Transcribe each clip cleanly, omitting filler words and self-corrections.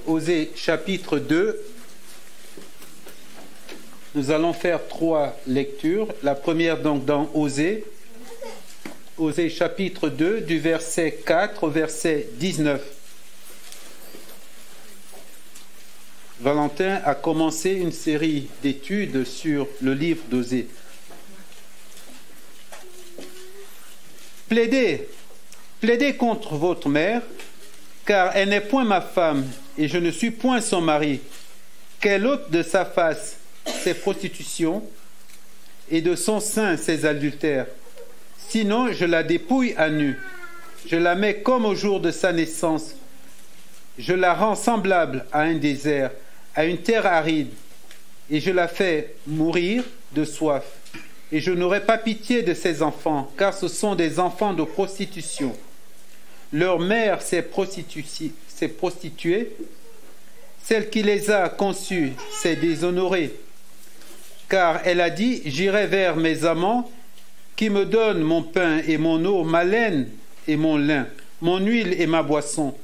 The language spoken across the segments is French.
Osée chapitre 2. Nous allons faire 3 lectures. La première donc dans Osée. Osée chapitre 2 du verset 4 au verset 19. Valentin a commencé une série d'études sur le livre d'Osée. Plaidez contre votre mère, car elle n'est point ma femme, et je ne suis point son mari. Qu'elle ôte de sa face ses prostitutions, et de son sein ses adultères. Sinon, je la dépouille à nu. Je la mets comme au jour de sa naissance. Je la rends semblable à un désert, à une terre aride, et je la fais mourir de soif. Et je n'aurai pas pitié de ses enfants, car ce sont des enfants de prostitution. Leur mère s'est prostituée, celle qui les a conçus s'est déshonorée, car elle a dit, j'irai vers mes amants, qui me donnent mon pain et mon eau, ma laine et mon lin, mon huile et ma boisson.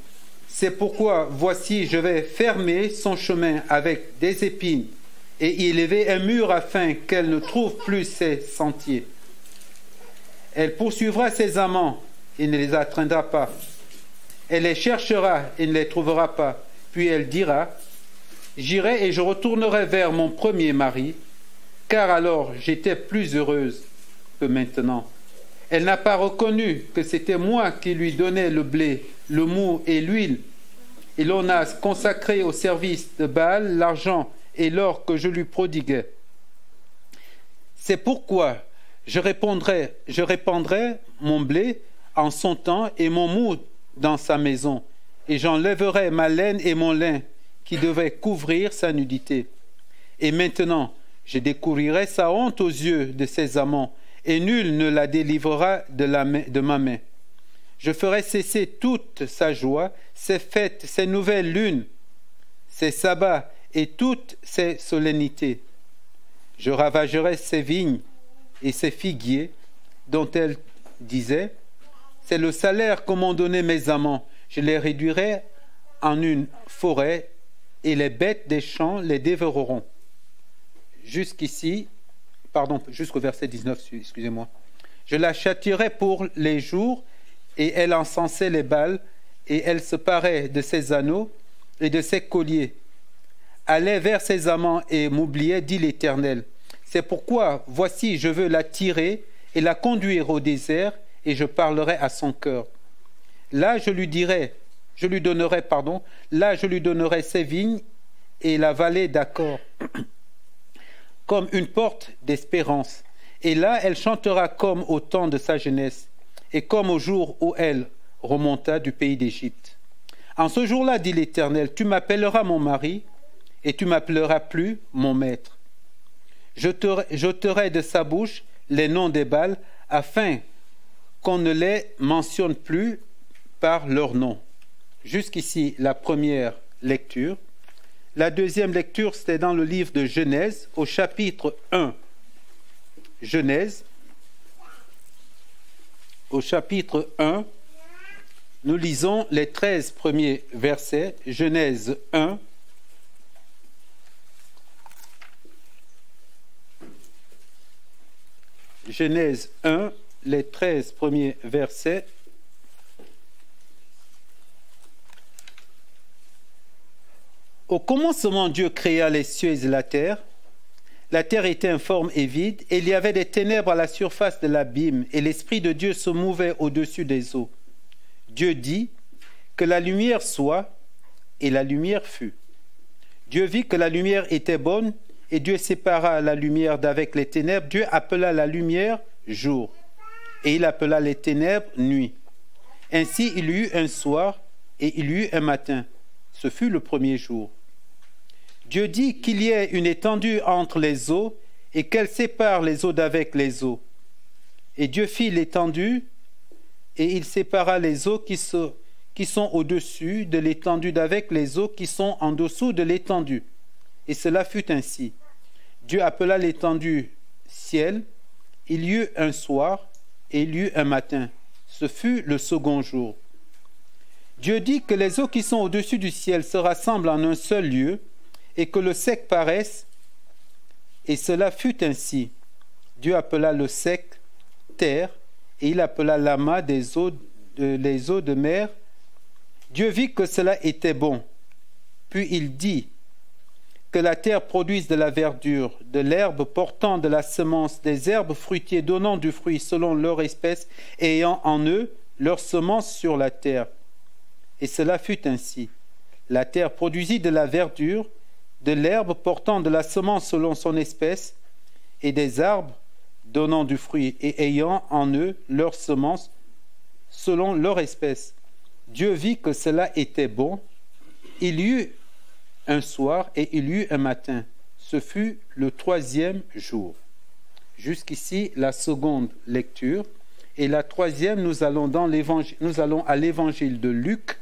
C'est pourquoi, voici, je vais fermer son chemin avec des épines, et y élever un mur afin qu'elle ne trouve plus ses sentiers. Elle poursuivra ses amants et ne les atteindra pas. Elle les cherchera et ne les trouvera pas. Puis elle dira, j'irai et je retournerai vers mon premier mari, car alors j'étais plus heureuse que maintenant. Elle n'a pas reconnu que c'était moi qui lui donnais le blé, le mou et l'huile, et l'on a consacré au service de Baal l'argent et l'or que je lui prodiguais. C'est pourquoi je répandrai mon blé en son temps et mon mou dans sa maison, et j'enlèverai ma laine et mon lin qui devaient couvrir sa nudité. Et maintenant, je découvrirai sa honte aux yeux de ses amants, et nul ne la délivrera de ma main. Je ferai cesser toute sa joie, ses fêtes, ses nouvelles lunes, ses sabbats, et toutes ses solennités. Je ravagerai ses vignes et ses figuiers, dont elle disait, c'est le salaire que m'ont donné mes amants. Je les réduirai en une forêt, et les bêtes des champs les dévoreront. Jusqu'au verset 19, excusez-moi. Je la châtierai pour les jours, et elle encensait les Baals, et elle se parait de ses anneaux et de ses colliers. Allait vers ses amants et m'oubliait, dit l'Éternel. C'est pourquoi, voici, je veux la tirer et la conduire au désert, et je parlerai à son cœur. Là, je lui donnerai ses vignes et la vallée d'Accord, comme une porte d'espérance. Et là, elle chantera comme au temps de sa jeunesse, et comme au jour où elle remonta du pays d'Égypte. En ce jour-là, dit l'Éternel, tu m'appelleras mon mari, et tu m'appelleras plus mon maître. J'ôterai de sa bouche les noms des Baals, afin qu'on ne les mentionne plus par leur nom. Jusqu'ici, la première lecture. La deuxième lecture, c'était dans le livre de Genèse, au chapitre 1. Genèse, au chapitre 1, nous lisons les 13 premiers versets. Genèse 1. Genèse 1, les 13 premiers versets. Au commencement, Dieu créa les cieux et la terre. La terre était informe et vide, et il y avait des ténèbres à la surface de l'abîme, et l'Esprit de Dieu se mouvait au-dessus des eaux. Dieu dit que la lumière soit, et la lumière fut. Dieu vit que la lumière était bonne, et Dieu sépara la lumière d'avec les ténèbres. Dieu appela la lumière jour, et il appela les ténèbres nuit. Ainsi il y eut un soir, et il y eut un matin. Ce fut le premier jour. Dieu dit qu'il y ait une étendue entre les eaux, et qu'elle sépare les eaux d'avec les eaux. Et Dieu fit l'étendue, et il sépara les eaux qui sont au-dessus de l'étendue d'avec les eaux qui sont en dessous de l'étendue. Et cela fut ainsi. Dieu appela l'étendue ciel. Il y eut un soir et il y eut un matin. Ce fut le second jour. Dieu dit que les eaux qui sont au-dessus du ciel se rassemblent en un seul lieu et que le sec paraisse, et cela fut ainsi. Dieu appela le sec terre, et il appela l'amas les eaux de mer. Dieu vit que cela était bon. Puis il dit que la terre produise de la verdure, de l'herbe portant de la semence, des herbes fruitiers donnant du fruit selon leur espèce, et ayant en eux leur semence sur la terre. Et cela fut ainsi. La terre produisit de la verdure, de l'herbe portant de la semence selon son espèce, et des arbres donnant du fruit et ayant en eux leur semence selon leur espèce. Dieu vit que cela était bon. Il y eut un soir et il y eut un matin. Ce fut le 3e jour. Jusqu'ici, la seconde lecture. Et la troisième, nous allons à l'évangile de Luc.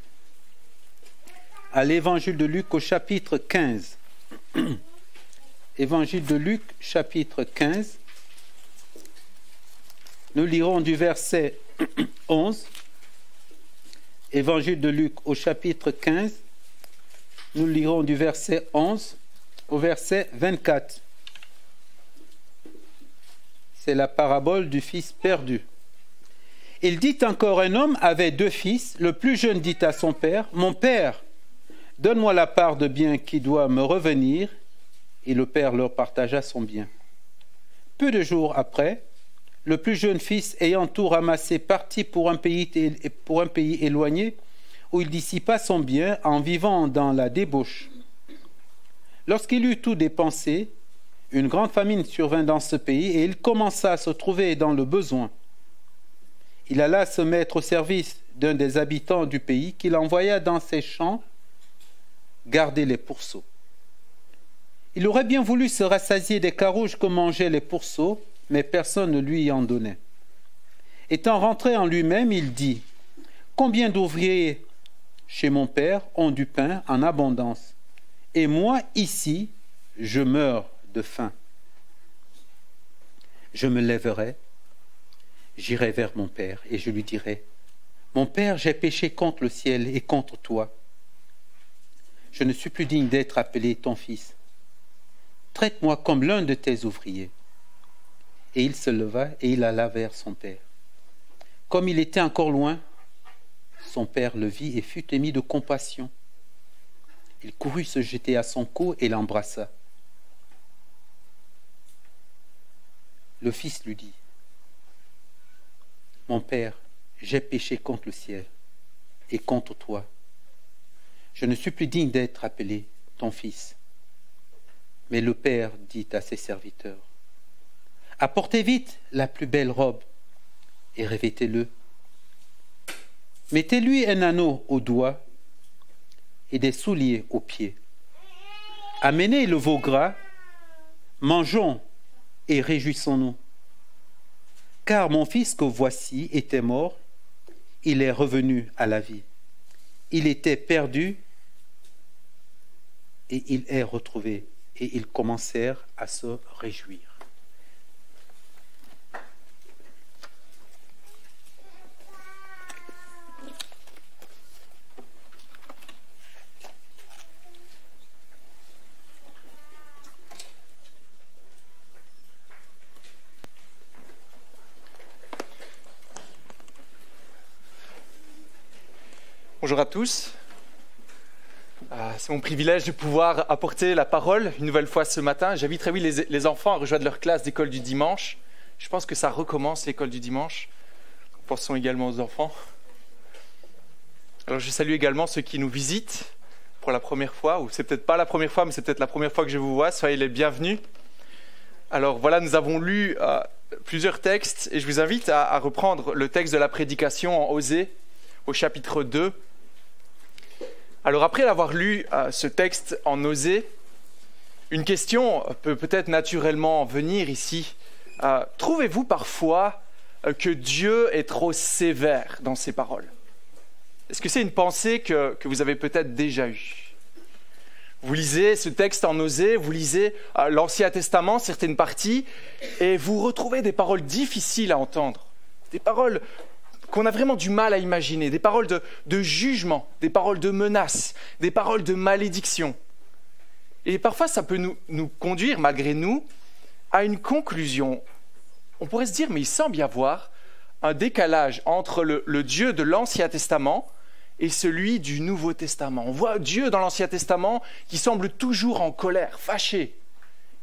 À l'évangile de Luc au chapitre 15. Évangile de Luc, chapitre 15. Nous lirons du verset 11. Évangile de Luc au chapitre 15. Nous lirons du verset 11 au verset 24. C'est la parabole du fils perdu. Il dit encore, un homme avait 2 fils. Le plus jeune dit à son père, « Mon père, donne-moi la part de bien qui doit me revenir. » Et le père leur partagea son bien. Peu de jours après, le plus jeune fils, ayant tout ramassé, partit pour un pays éloigné, où il dissipa son bien en vivant dans la débauche. Lorsqu'il eut tout dépensé, une grande famine survint dans ce pays, et il commença à se trouver dans le besoin. Il alla se mettre au service d'un des habitants du pays, qu'il envoya dans ses champs garder les pourceaux. Il aurait bien voulu se rassasier des carouges que mangeaient les pourceaux, mais personne ne lui en donnait. Étant rentré en lui-même, il dit, « Combien d'ouvriers chez mon père ont du pain en abondance, et moi, ici, je meurs de faim. Je me lèverai, j'irai vers mon père, et je lui dirai, « Mon père, j'ai péché contre le ciel et contre toi. Je ne suis plus digne d'être appelé ton fils. Traite-moi comme l'un de tes ouvriers. » Et il se leva et il alla vers son père. Comme il était encore loin, son père le vit et fut ému de compassion. Il courut se jeter à son cou et l'embrassa. Le fils lui dit, « Mon père, j'ai péché contre le ciel et contre toi. Je ne suis plus digne d'être appelé ton fils. » Mais le père dit à ses serviteurs, « Apportez vite la plus belle robe et revêtez-le. Mettez-lui un anneau au doigt et des souliers aux pieds. Amenez le veau gras, mangeons et réjouissons-nous. Car mon fils que voici était mort, il est revenu à la vie. Il était perdu et il est retrouvé. » Et ils commencèrent à se réjouir. Bonjour à tous. C'est mon privilège de pouvoir apporter la parole une nouvelle fois ce matin. J'invite très vite les enfants à rejoindre leur classe d'école du dimanche. Je pense que ça recommence l'école du dimanche. Pensons également aux enfants. Alors je salue également ceux qui nous visitent pour la première fois, ou c'est peut-être pas la première fois, mais c'est peut-être la première fois que je vous vois. Soyez les bienvenus. Alors voilà, nous avons lu plusieurs textes et je vous invite à reprendre le texte de la prédication en Osée au chapitre 2. Alors après avoir lu ce texte en Osée, une question peut peut-être naturellement venir ici. Trouvez-vous parfois que Dieu est trop sévère dans ses paroles? Est-ce que c'est une pensée que vous avez peut-être déjà eue? Vous lisez ce texte en Osée, vous lisez l'Ancien Testament, certaines parties, et vous retrouvez des paroles difficiles à entendre, des paroles qu'on a vraiment du mal à imaginer, des paroles de jugement, des paroles de menace, des paroles de malédiction. Et parfois, ça peut nous conduire, malgré nous, à une conclusion. On pourrait se dire, mais il semble y avoir un décalage entre le Dieu de l'Ancien Testament et celui du Nouveau Testament. On voit Dieu dans l'Ancien Testament qui semble toujours en colère, fâché.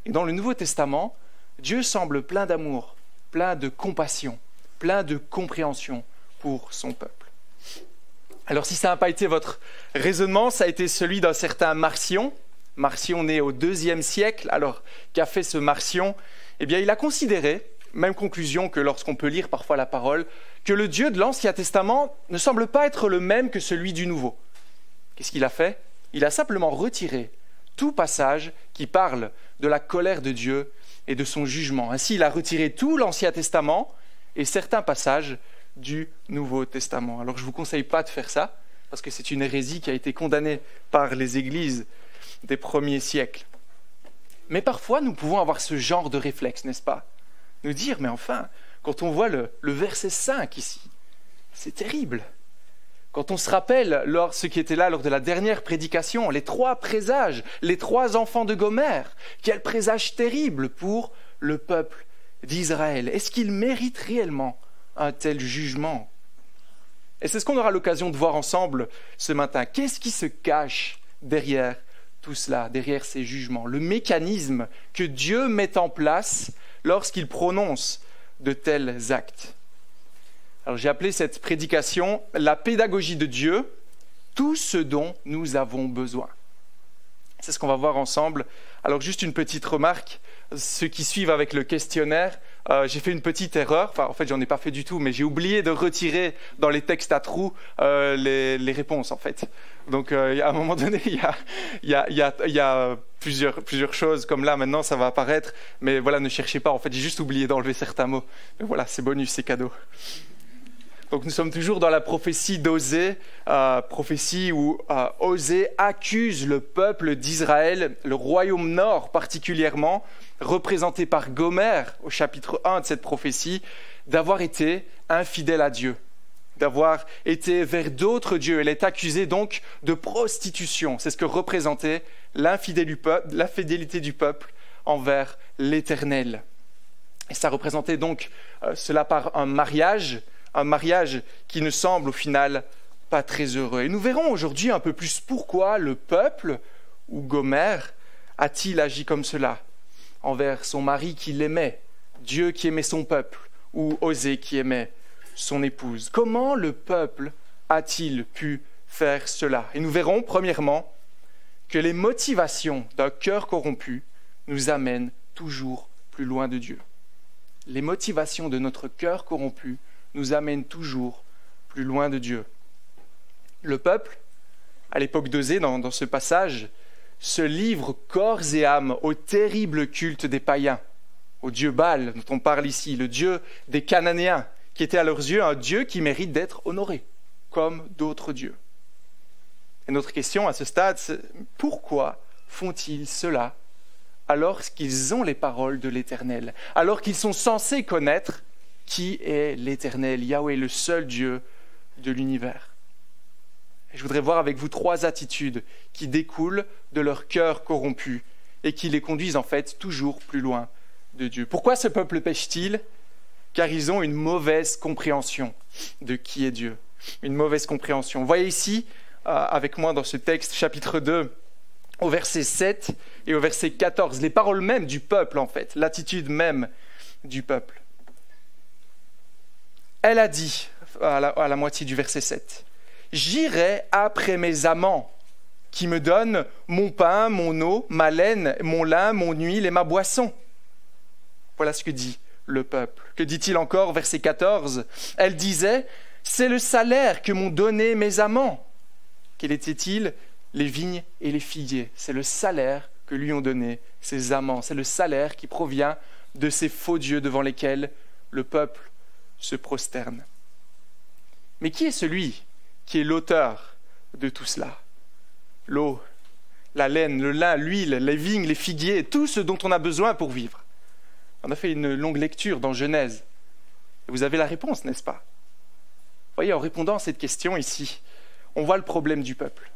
Et dans le Nouveau Testament, Dieu semble plein d'amour, plein de compassion, plein de compréhension pour son peuple. Alors si ça n'a pas été votre raisonnement, ça a été celui d'un certain Marcion. Marcion né au IIe siècle. Alors qu'a fait ce Marcion? Eh bien, il a considéré, même conclusion que lorsqu'on peut lire parfois la parole, que le Dieu de l'Ancien Testament ne semble pas être le même que celui du Nouveau. Qu'est-ce qu'il a fait? Il a simplement retiré tout passage qui parle de la colère de Dieu et de son jugement. Ainsi, il a retiré tout l'Ancien Testament et certains passages du Nouveau Testament. Alors, je ne vous conseille pas de faire ça, parce que c'est une hérésie qui a été condamnée par les églises des premiers siècles. Mais parfois, nous pouvons avoir ce genre de réflexe, n'est-ce pas? Nous dire, mais enfin, quand on voit le verset 5 ici, c'est terrible. Quand on se rappelle, ceux qui étaient là lors de la dernière prédication, les 3 présages, les 3 enfants de Gomère, quel présage terrible pour le peuple d'Israël. Est-ce qu'ils méritent réellement un tel jugement? Et c'est ce qu'on aura l'occasion de voir ensemble ce matin. Qu'est-ce qui se cache derrière tout cela, derrière ces jugements? Le mécanisme que Dieu met en place lorsqu'il prononce de tels actes. Alors j'ai appelé cette prédication « La pédagogie de Dieu, tout ce dont nous avons besoin ». C'est ce qu'on va voir ensemble. Alors juste une petite remarque, ceux qui suivent avec le questionnaire, j'ai fait une petite erreur, enfin en fait j'en ai pas fait du tout, mais j'ai oublié de retirer dans les textes à trous les réponses en fait. Donc à un moment donné, il y a plusieurs choses, comme là maintenant ça va apparaître, mais voilà, ne cherchez pas, en fait j'ai juste oublié d'enlever certains mots. Mais voilà, c'est bonus, c'est cadeau. Donc nous sommes toujours dans la prophétie d'Osée, prophétie où Osée accuse le peuple d'Israël, le royaume nord particulièrement, représenté par Gomère au chapitre 1 de cette prophétie, d'avoir été infidèle à Dieu, d'avoir été vers d'autres dieux. Elle est accusée donc de prostitution. C'est ce que représentait l'infidélité du peuple envers l'Éternel. Et ça représentait donc cela par un mariage qui ne semble au final pas très heureux. Et nous verrons aujourd'hui un peu plus pourquoi le peuple, ou Gomère, a-t-il agi comme cela envers son mari qui l'aimait, Dieu qui aimait son peuple, ou Osée qui aimait son épouse. Comment le peuple a-t-il pu faire cela? Et nous verrons premièrement que les motivations d'un cœur corrompu nous amènent toujours plus loin de Dieu. Les motivations de notre cœur corrompu nous amène toujours plus loin de Dieu. Le peuple, à l'époque d'Osée, dans ce passage, se livre corps et âme au terrible culte des païens, au dieu Baal dont on parle ici, le dieu des Cananéens, qui était à leurs yeux un dieu qui mérite d'être honoré, comme d'autres dieux. Et notre question à ce stade, c'est pourquoi font-ils cela alors qu'ils ont les paroles de l'Éternel, alors qu'ils sont censés connaître qui est l'Éternel, Yahweh, le seul Dieu de l'univers. Et je voudrais voir avec vous 3 attitudes qui découlent de leur cœur corrompu et qui les conduisent en fait toujours plus loin de Dieu. Pourquoi ce peuple pêche-t-il? Car ils ont une mauvaise compréhension de qui est Dieu. Une mauvaise compréhension. Voyez ici, avec moi dans ce texte, chapitre 2, au verset 7 et au verset 14, les paroles mêmes du peuple en fait, l'attitude même du peuple. Elle a dit, à la moitié du verset 7, « J'irai après mes amants qui me donnent mon pain, mon eau, ma laine, mon lin, mon huile et ma boisson. » Voilà ce que dit le peuple. Que dit-il encore, verset 14 ? Elle disait, « C'est le salaire que m'ont donné mes amants. » Quel était-il ? Les vignes et les figuiers. C'est le salaire que lui ont donné ses amants. C'est le salaire qui provient de ces faux dieux devant lesquels le peuple se prosterne. Mais qui est celui qui est l'auteur de tout cela? L'eau, la laine, le lin, l'huile, les vignes, les figuiers, tout ce dont on a besoin pour vivre. On a fait une longue lecture dans Genèse. Vous avez la réponse, n'est-ce pas? voyez, en répondant à cette question ici, on voit le problème du peuple.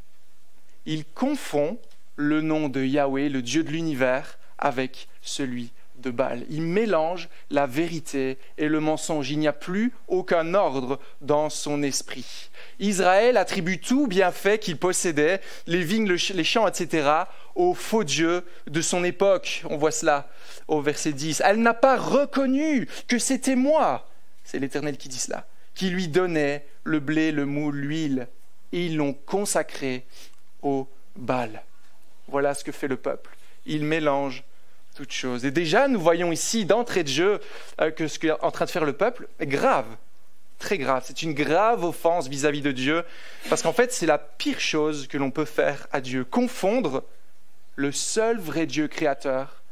Il confond le nom de Yahweh, le Dieu de l'univers, avec celui de Baal. Il mélange la vérité et le mensonge. Il n'y a plus aucun ordre dans son esprit. Israël attribue tout bienfait qu'il possédait, les vignes, les champs, etc., au faux Dieu de son époque. On voit cela au verset 10. Elle n'a pas reconnu que c'était moi, c'est l'Éternel qui dit cela, qui lui donnait le blé, le moule, l'huile, et ils l'ont consacré au Baal. Voilà ce que fait le peuple. Il mélange toutes choses. Et déjà, nous voyons ici, d'entrée de jeu, que ce qu'est en train de faire le peuple est grave, très grave. C'est une grave offense vis-à-vis de Dieu, parce qu'en fait, c'est la pire chose que l'on peut faire à Dieu. Confondre le seul vrai Dieu créateur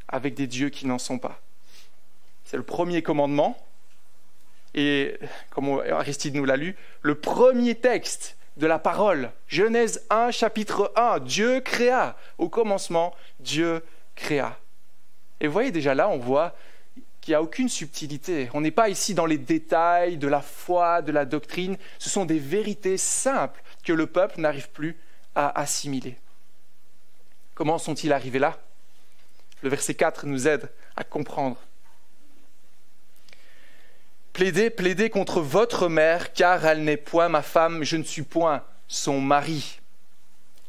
avec des dieux qui n'en sont pas. C'est le premier commandement, et comme Aristide nous l'a lu, le premier texte de la parole. Genèse 1, chapitre 1, Dieu créa. Au commencement, Dieu créa. Et vous voyez déjà là, on voit qu'il n'y a aucune subtilité. On n'est pas ici dans les détails de la foi, de la doctrine. Ce sont des vérités simples que le peuple n'arrive plus à assimiler. Comment sont-ils arrivés là? Le verset 4 nous aide à comprendre. Plaidez contre votre mère, car elle n'est point ma femme, je ne suis point son mari.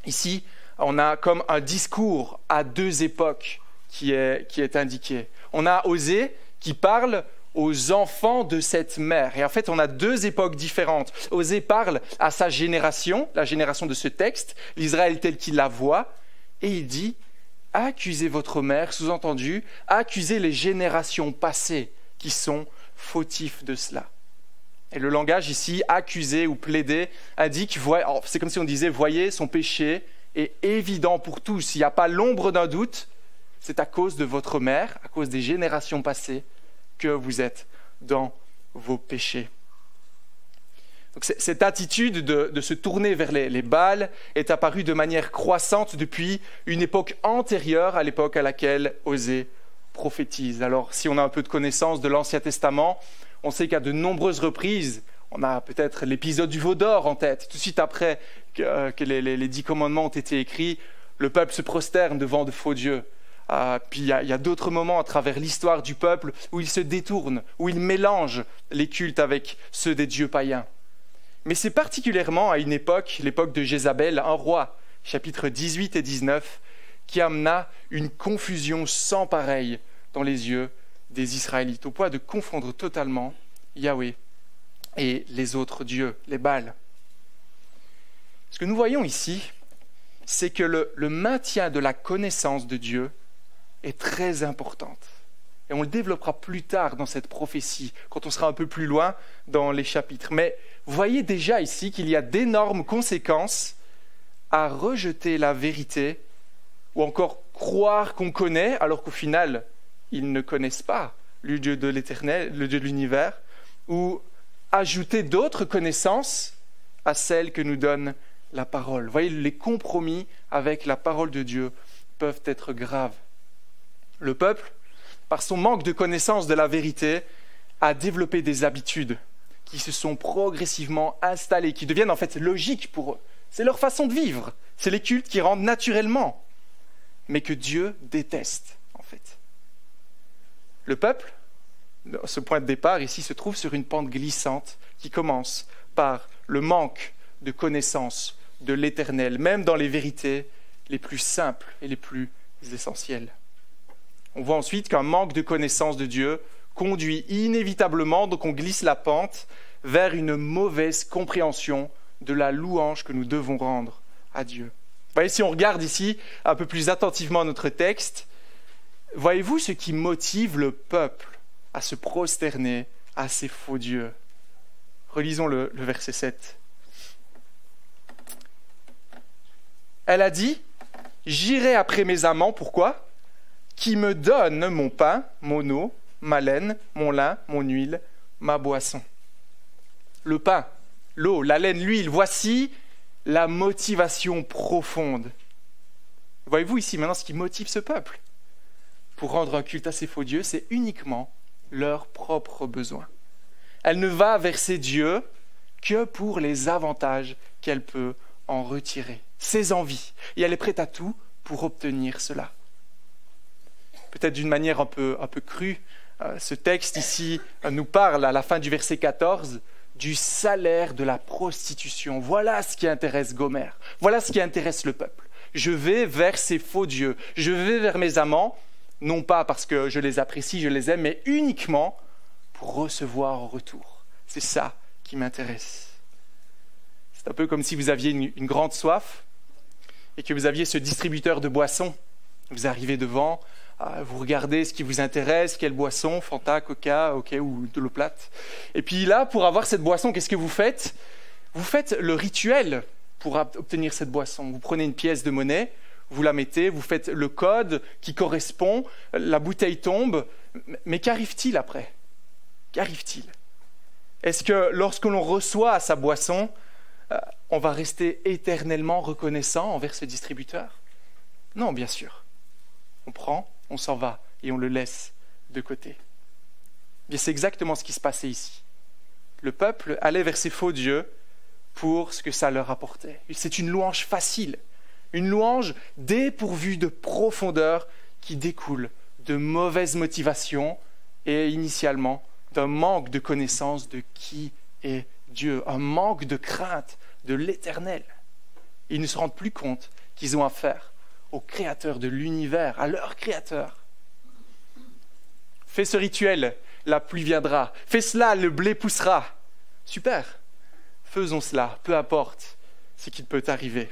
Ici, on a comme un discours à deux époques qui est indiqué. On a Osée qui parle aux enfants de cette mère. Et en fait, on a deux époques différentes. Osée parle à sa génération, la génération de ce texte, l'Israël tel qu'il la voit, et il dit « Accusez votre mère », sous-entendu, accusez les générations passées qui sont fautifs de cela. Et le langage ici, accuser ou plaider, indique, c'est comme si on disait, voyez, son péché est évident pour tous, il n'y a pas l'ombre d'un doute, c'est à cause de votre mère, à cause des générations passées, que vous êtes dans vos péchés. Donc cette attitude de se tourner vers les Baals est apparue de manière croissante depuis une époque antérieure à l'époque à laquelle Osée prophétise. Alors, si on a un peu de connaissance de l'Ancien Testament, on sait qu'à de nombreuses reprises, on a peut-être l'épisode du veau d'or en tête. Tout de suite après que les 10 commandements ont été écrits, le peuple se prosterne devant de faux dieux. Puis il y a d'autres moments à travers l'histoire du peuple où il se détourne, où il mélange les cultes avec ceux des dieux païens. Mais c'est particulièrement à une époque, l'époque de Jézabel, un roi, chapitres 18 et 19, qui amena une confusion sans pareille dans les yeux des Israélites, au point de confondre totalement Yahweh et les autres dieux, les Baals. Ce que nous voyons ici, c'est que le maintien de la connaissance de Dieu est très importante. Et on le développera plus tard dans cette prophétie, quand on sera un peu plus loin dans les chapitres. Mais voyez déjà ici qu'il y a d'énormes conséquences à rejeter la vérité ou encore croire qu'on connaît, alors qu'au final, ils ne connaissent pas le Dieu de l'Éternel, le Dieu de l'univers, ou ajouter d'autres connaissances à celles que nous donne la parole. Vous voyez, les compromis avec la parole de Dieu peuvent être graves. Le peuple, par son manque de connaissance de la vérité, a développé des habitudes qui se sont progressivement installées, qui deviennent en fait logiques pour eux. C'est leur façon de vivre, c'est les cultes qui rendent naturellement, mais que Dieu déteste, en fait. Le peuple, ce point de départ ici, se trouve sur une pente glissante qui commence par le manque de connaissance de l'Éternel, même dans les vérités les plus simples et les plus essentielles. On voit ensuite qu'un manque de connaissance de Dieu conduit inévitablement, donc on glisse la pente, vers une mauvaise compréhension de la louange que nous devons rendre à Dieu. Voyez, si on regarde ici un peu plus attentivement notre texte, voyez-vous ce qui motive le peuple à se prosterner à ces faux dieux? Relisons le verset 7. Elle a dit, « J'irai après mes amants, pourquoi ? Qui me donnent mon pain, mon eau, ma laine, mon lin, mon huile, ma boisson. » Le pain, l'eau, la laine, l'huile, voici la motivation profonde. Voyez-vous ici maintenant ce qui motive ce peuple pour rendre un culte à ces faux dieux, c'est uniquement leurs propres besoins. Elle ne va vers ces dieux que pour les avantages qu'elle peut en retirer, ses envies. Et elle est prête à tout pour obtenir cela. Peut-être d'une manière un peu crue, ce texte ici nous parle à la fin du verset 14 du salaire de la prostitution. Voilà ce qui intéresse Gomère. Voilà ce qui intéresse le peuple. Je vais vers ces faux dieux. Je vais vers mes amants, non pas parce que je les apprécie, je les aime, mais uniquement pour recevoir en retour. C'est ça qui m'intéresse. C'est un peu comme si vous aviez une grande soif et que vous aviez ce distributeur de boissons. Vous arrivez devant, vous regardez ce qui vous intéresse, quelle boisson, Fanta, Coca, ok, ou de l'eau plate. Et puis là, pour avoir cette boisson, qu'est-ce que vous faites ? Vous faites le rituel pour obtenir cette boisson. Vous prenez une pièce de monnaie, vous la mettez, vous faites le code qui correspond, la bouteille tombe. Mais qu'arrive-t-il après ? Qu'arrive-t-il ? Est-ce que lorsque l'on reçoit sa boisson, on va rester éternellement reconnaissant envers ce distributeur ? Non, bien sûr. On prend, on s'en va et on le laisse de côté. Bien, c'est exactement ce qui se passait ici. Le peuple allait vers ces faux dieux pour ce que ça leur apportait. C'est une louange facile, une louange dépourvue de profondeur qui découle de mauvaises motivations et initialement d'un manque de connaissance de qui est Dieu, un manque de crainte de l'Éternel. Ils ne se rendent plus compte qu'ils ont affaire au Créateur de l'univers, à leur Créateur. Fais ce rituel, la pluie viendra. Fais cela, le blé poussera. Super, faisons cela, peu importe ce qui peut arriver.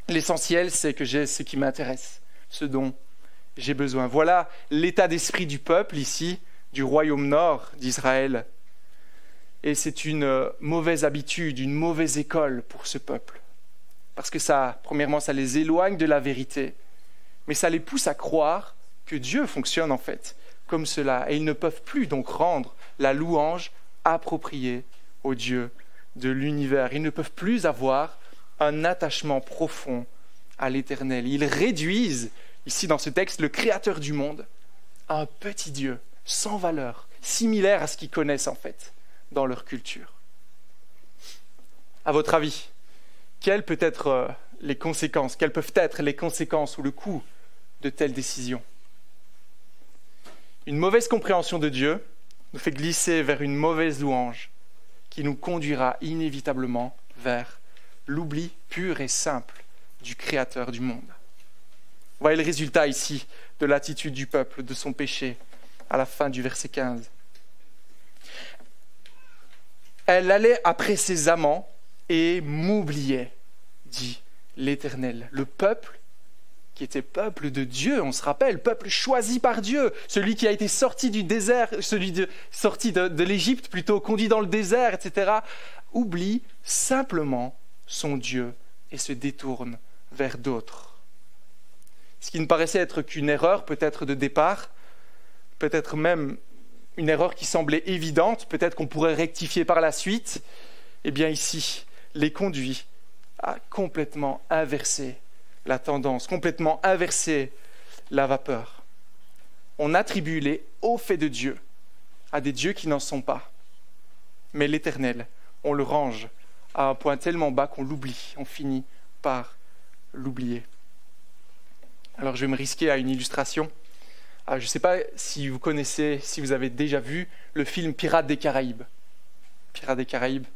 L'essentiel, c'est que j'ai ce qui m'intéresse, ce dont j'ai besoin. Voilà l'état d'esprit du peuple ici, du royaume nord d'Israël. Et c'est une mauvaise habitude, une mauvaise école pour ce peuple. Parce que ça, premièrement, ça les éloigne de la vérité, mais ça les pousse à croire que Dieu fonctionne en fait comme cela. Et ils ne peuvent plus donc rendre la louange appropriée au Dieu de l'univers. Ils ne peuvent plus avoir un attachement profond à l'Éternel. Ils réduisent, ici dans ce texte, le Créateur du monde à un petit Dieu sans valeur, similaire à ce qu'ils connaissent en fait dans leur culture. À votre avis, quelles peuvent être les conséquences ou le coût de telles décisions ? Une mauvaise compréhension de Dieu nous fait glisser vers une mauvaise louange qui nous conduira inévitablement vers l'oubli pur et simple du Créateur du monde. Voyez le résultat ici de l'attitude du peuple, de son péché, à la fin du verset 15. Elle allait après ses amants et m'oubliait, dit l'Éternel. Le peuple qui était peuple de Dieu, on se rappelle, peuple choisi par Dieu, celui qui a été sorti du désert, sorti de l'Égypte plutôt, conduit dans le désert, etc., oublie simplement son Dieu et se détourne vers d'autres. Ce qui ne paraissait être qu'une erreur peut-être de départ, peut-être même une erreur qui semblait évidente, peut-être qu'on pourrait rectifier par la suite, eh bien ici, les conduit à complètement inverser la tendance, complètement inverser la vapeur. On attribue les hauts faits de Dieu à des dieux qui n'en sont pas. Mais l'Éternel, on le range à un point tellement bas qu'on l'oublie, on finit par l'oublier. Alors je vais me risquer à une illustration. Je ne sais pas si vous connaissez, si vous avez déjà vu le film Pirates des Caraïbes. Pirates des Caraïbes.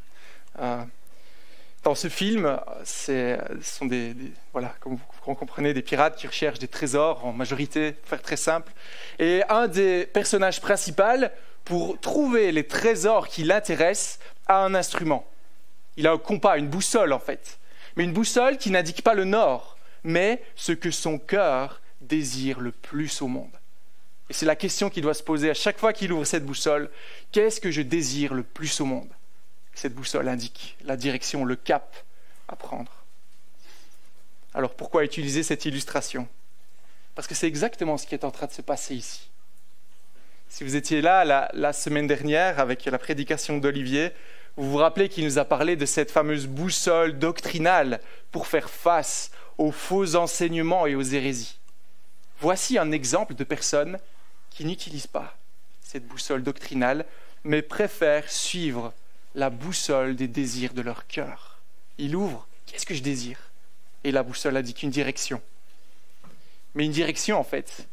Dans ce film, ce sont voilà, comme vous comprenez, des pirates qui recherchent des trésors, en majorité, pour faire très simple. Et un des personnages principaux, pour trouver les trésors qui l'intéressent, a un instrument. Il a un compas, une boussole en fait. Mais une boussole qui n'indique pas le nord, mais ce que son cœur désire le plus au monde. Et c'est la question qu'il doit se poser à chaque fois qu'il ouvre cette boussole. Qu'est-ce que je désire le plus au monde ? Cette boussole indique la direction, le cap à prendre. Alors pourquoi utiliser cette illustration ? Parce que c'est exactement ce qui est en train de se passer ici. Si vous étiez là la semaine dernière avec la prédication d'Olivier, vous vous rappelez qu'il nous a parlé de cette fameuse boussole doctrinale pour faire face aux faux enseignements et aux hérésies. Voici un exemple de personnes qui n'utilisent pas cette boussole doctrinale, mais préfèrent suivre la boussole des désirs de leur cœur. Il ouvre, qu'est-ce que je désire? Et la boussole indique une direction. Mais une direction, en fait,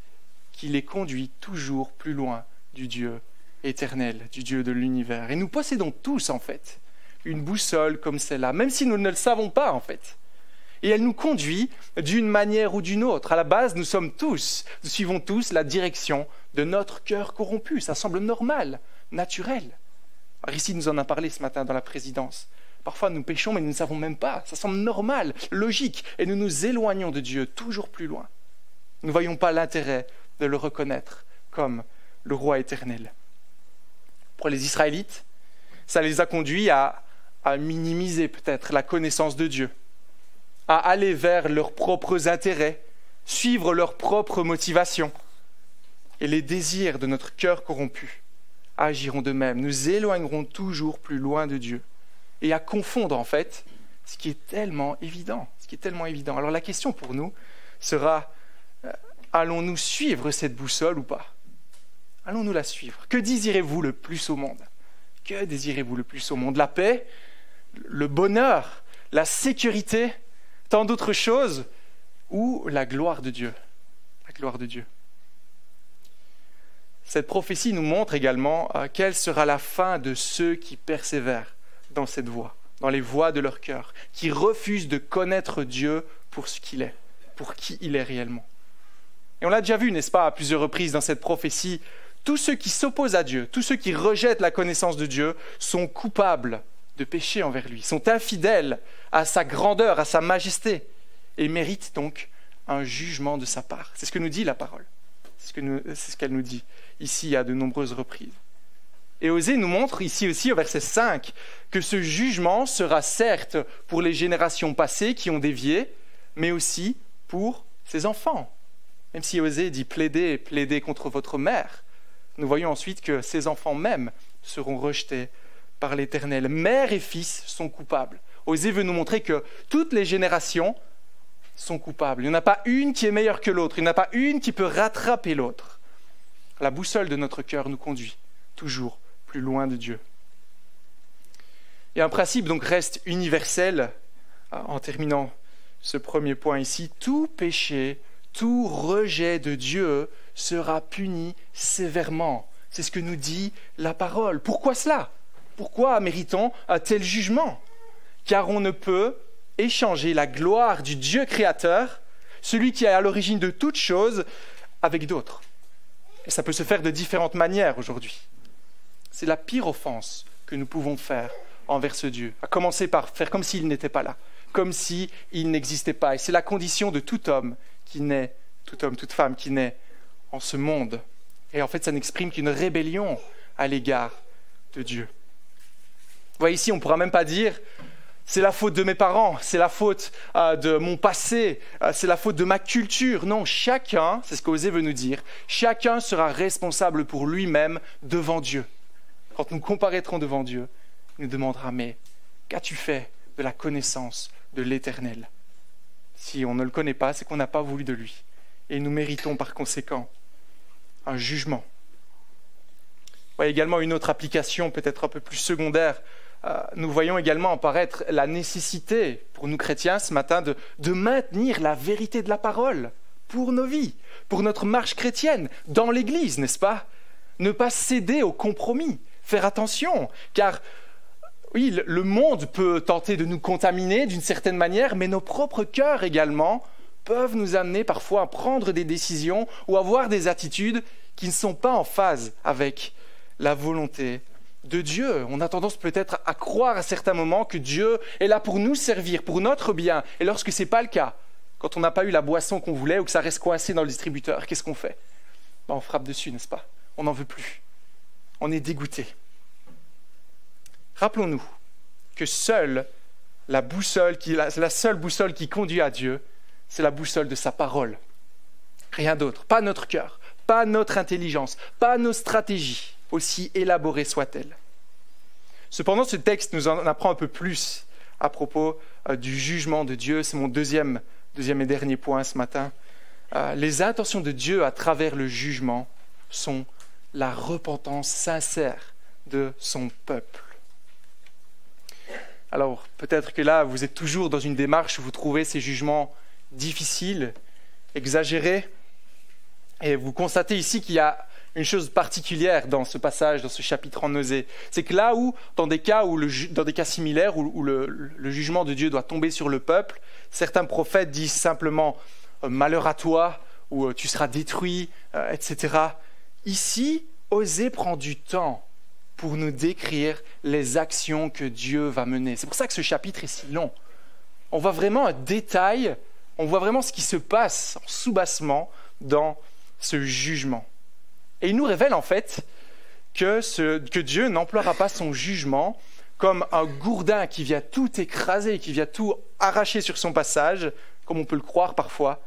qui les conduit toujours plus loin du Dieu éternel, du Dieu de l'univers. Et nous possédons tous, en fait, une boussole comme celle-là, même si nous ne le savons pas, en fait. Et elle nous conduit d'une manière ou d'une autre. À la base, nous suivons tous la direction de notre cœur corrompu. Ça semble normal, naturel. Alors ici, nous en a parlé ce matin dans la présidence. Parfois, nous péchons, mais nous ne savons même pas. Ça semble normal, logique, et nous nous éloignons de Dieu toujours plus loin. Nous ne voyons pas l'intérêt de le reconnaître comme le roi éternel. Pour les Israélites, ça les a conduits à minimiser peut-être la connaissance de Dieu, à aller vers leurs propres intérêts, suivre leurs propres motivations. Et les désirs de notre cœur corrompu agiront de même. Nous éloignerons toujours plus loin de Dieu. Et à confondre, en fait, ce qui est tellement évident. Alors la question pour nous sera, allons-nous suivre cette boussole ou pas? Allons-nous la suivre? Que désirez-vous le plus au monde? Que désirez-vous le plus au monde? La paix, le bonheur, la sécurité, tant d'autres choses, ou la gloire de Dieu? La gloire de Dieu. Cette prophétie nous montre également quelle sera la fin de ceux qui persévèrent dans cette voie, dans les voies de leur cœur, qui refusent de connaître Dieu pour ce qu'il est, pour qui il est réellement. Et on l'a déjà vu, n'est-ce pas, à plusieurs reprises dans cette prophétie, tous ceux qui s'opposent à Dieu, tous ceux qui rejettent la connaissance de Dieu sont coupables de péché envers lui, sont infidèles à sa grandeur, à sa majesté, et méritent donc un jugement de sa part. C'est ce que nous dit la parole. C'est ce qu'elle nous dit ici à de nombreuses reprises. Et Osée nous montre ici aussi au verset 5 que ce jugement sera certes pour les générations passées qui ont dévié, mais aussi pour ses enfants. Même si Osée dit plaidez contre votre mère, nous voyons ensuite que ses enfants même seront rejetés par l'Éternel. Mère et fils sont coupables. Osée veut nous montrer que toutes les générations sont coupables. Il n'y en a pas une qui est meilleure que l'autre. Il n'y en a pas une qui peut rattraper l'autre. La boussole de notre cœur nous conduit toujours plus loin de Dieu. Et un principe donc reste universel, en terminant ce premier point ici, tout péché, tout rejet de Dieu sera puni sévèrement. C'est ce que nous dit la parole. Pourquoi cela? Pourquoi méritons un tel jugement? Car on ne peut échanger la gloire du Dieu créateur, celui qui est à l'origine de toutes choses, avec d'autres. Et ça peut se faire de différentes manières aujourd'hui. C'est la pire offense que nous pouvons faire envers ce Dieu, à commencer par faire comme s'il n'était pas là, comme s'il n'existait pas. Et c'est la condition de tout homme qui naît, tout homme, toute femme qui naît en ce monde. Et en fait, ça n'exprime qu'une rébellion à l'égard de Dieu. Vous voyez, ici, on ne pourra même pas dire c'est la faute de mes parents, c'est la faute de mon passé, c'est la faute de ma culture. Non, chacun, c'est ce qu'Osée veut nous dire, chacun sera responsable pour lui-même devant Dieu. Quand nous comparaîtrons devant Dieu, il nous demandera, mais qu'as-tu fait de la connaissance de l'Éternel? Si on ne le connaît pas, c'est qu'on n'a pas voulu de lui. Et nous méritons par conséquent un jugement. Vous voyez également une autre application, peut-être un peu plus secondaire. Nous voyons également apparaître la nécessité pour nous chrétiens ce matin de maintenir la vérité de la parole pour nos vies, pour notre marche chrétienne dans l'Église, n'est-ce pas? Ne pas céder au compromis, faire attention, car oui, le monde peut tenter de nous contaminer d'une certaine manière, mais nos propres cœurs également peuvent nous amener parfois à prendre des décisions ou à avoir des attitudes qui ne sont pas en phase avec la volonté de Dieu. On a tendance peut-être à croire à certains moments que Dieu est là pour nous servir, pour notre bien. Et lorsque ce n'est pas le cas, quand on n'a pas eu la boisson qu'on voulait ou que ça reste coincé dans le distributeur, qu'est-ce qu'on fait? On frappe dessus, n'est-ce pas? On n'en veut plus. On est dégoûté. Rappelons-nous que seule la seule boussole qui conduit à Dieu, c'est la boussole de sa parole. Rien d'autre. Pas notre cœur, pas notre intelligence, pas nos stratégies, aussi élaborées soient-elles. Cependant, ce texte nous en apprend un peu plus à propos du jugement de Dieu. C'est mon deuxième et dernier point ce matin. Les intentions de Dieu à travers le jugement sont la repentance sincère de son peuple. Alors peut-être que là, vous êtes toujours dans une démarche où vous trouvez ces jugements difficiles, exagérés, et vous constatez ici qu'il y a une chose particulière dans ce passage, dans ce chapitre en Osée. C'est que là où, dans des cas similaires, où le jugement de Dieu doit tomber sur le peuple, certains prophètes disent simplement « malheur à toi » ou « tu seras détruit », etc. Ici, Osée prend du temps pour nous décrire les actions que Dieu va mener. C'est pour ça que ce chapitre est si long. On voit vraiment un détail, on voit vraiment ce qui se passe en soubassement dans ce jugement. Et il nous révèle en fait que Dieu n'emploiera pas son jugement comme un gourdin qui vient tout écraser, qui vient tout arracher sur son passage, comme on peut le croire parfois,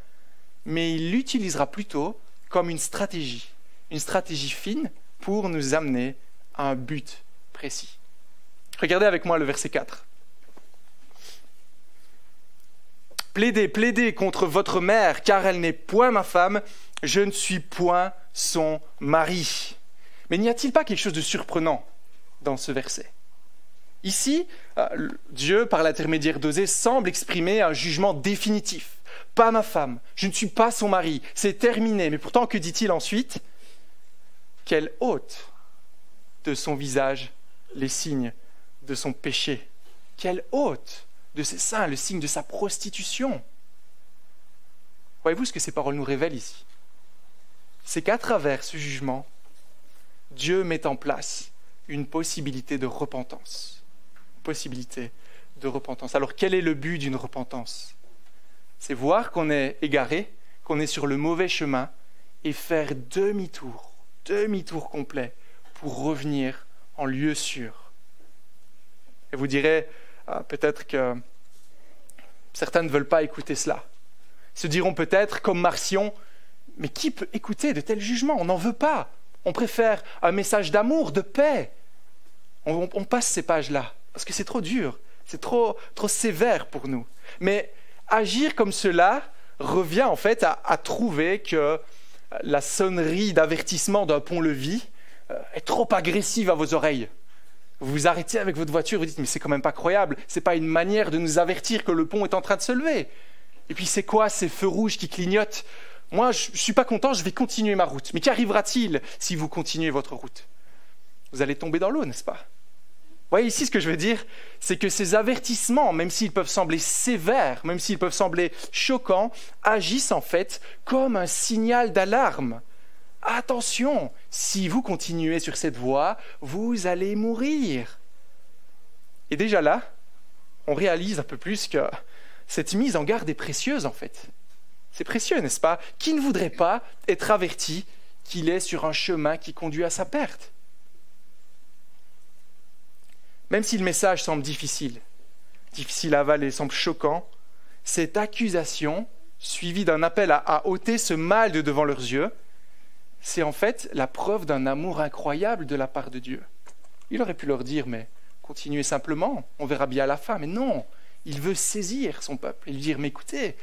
mais il l'utilisera plutôt comme une stratégie fine pour nous amener à un but précis. Regardez avec moi le verset 4. Plaidez contre votre mère, car elle n'est point ma femme, je ne suis point son mari. Mais n'y a-t-il pas quelque chose de surprenant dans ce verset? Ici, Dieu, par l'intermédiaire d'Osée, semble exprimer un jugement définitif. Pas ma femme, je ne suis pas son mari, c'est terminé. Mais pourtant, que dit-il ensuite? Qu'elle ôte de son visage les signes de son péché. Qu'elle ôte de ses seins le signe de sa prostitution. Voyez-vous ce que ces paroles nous révèlent ici? C'est qu'à travers ce jugement, Dieu met en place une possibilité de repentance. Alors quel est le but d'une repentance? C'est voir qu'on est égaré, qu'on est sur le mauvais chemin et faire demi-tour complet pour revenir en lieu sûr. Et vous direz peut-être que certains ne veulent pas écouter cela. Ils se diront peut-être, comme Marcion, mais qui peut écouter de tels jugements? On n'en veut pas. On préfère un message d'amour, de paix. On passe ces pages-là, parce que c'est trop dur, c'est trop sévère pour nous. Mais agir comme cela revient en fait à trouver que la sonnerie d'avertissement d'un pont-levis est trop agressive à vos oreilles. Vous vous arrêtez avec votre voiture, vous dites, mais c'est quand même pas croyable, c'est pas une manière de nous avertir que le pont est en train de se lever. Et puis c'est quoi ces feux rouges qui clignotent? Moi, je suis pas content, je vais continuer ma route. Mais qu'arrivera-t-il si vous continuez votre route? Vous allez tomber dans l'eau, n'est-ce pas? Vous voyez ici ce que je veux dire, c'est que ces avertissements, même s'ils peuvent sembler sévères, même s'ils peuvent sembler choquants, agissent en fait comme un signal d'alarme. Attention, si vous continuez sur cette voie, vous allez mourir. Et déjà là, on réalise un peu plus que cette mise en garde est précieuse en fait. C'est précieux, n'est-ce pas? Qui ne voudrait pas être averti qu'il est sur un chemin qui conduit à sa perte? Même si le message semble difficile à avaler, semble choquant, cette accusation, suivie d'un appel à ôter ce mal de devant leurs yeux, c'est en fait la preuve d'un amour incroyable de la part de Dieu. Il aurait pu leur dire, mais continuez simplement, on verra bien à la fin. Mais non, il veut saisir son peuple et lui dire, mais écoutez,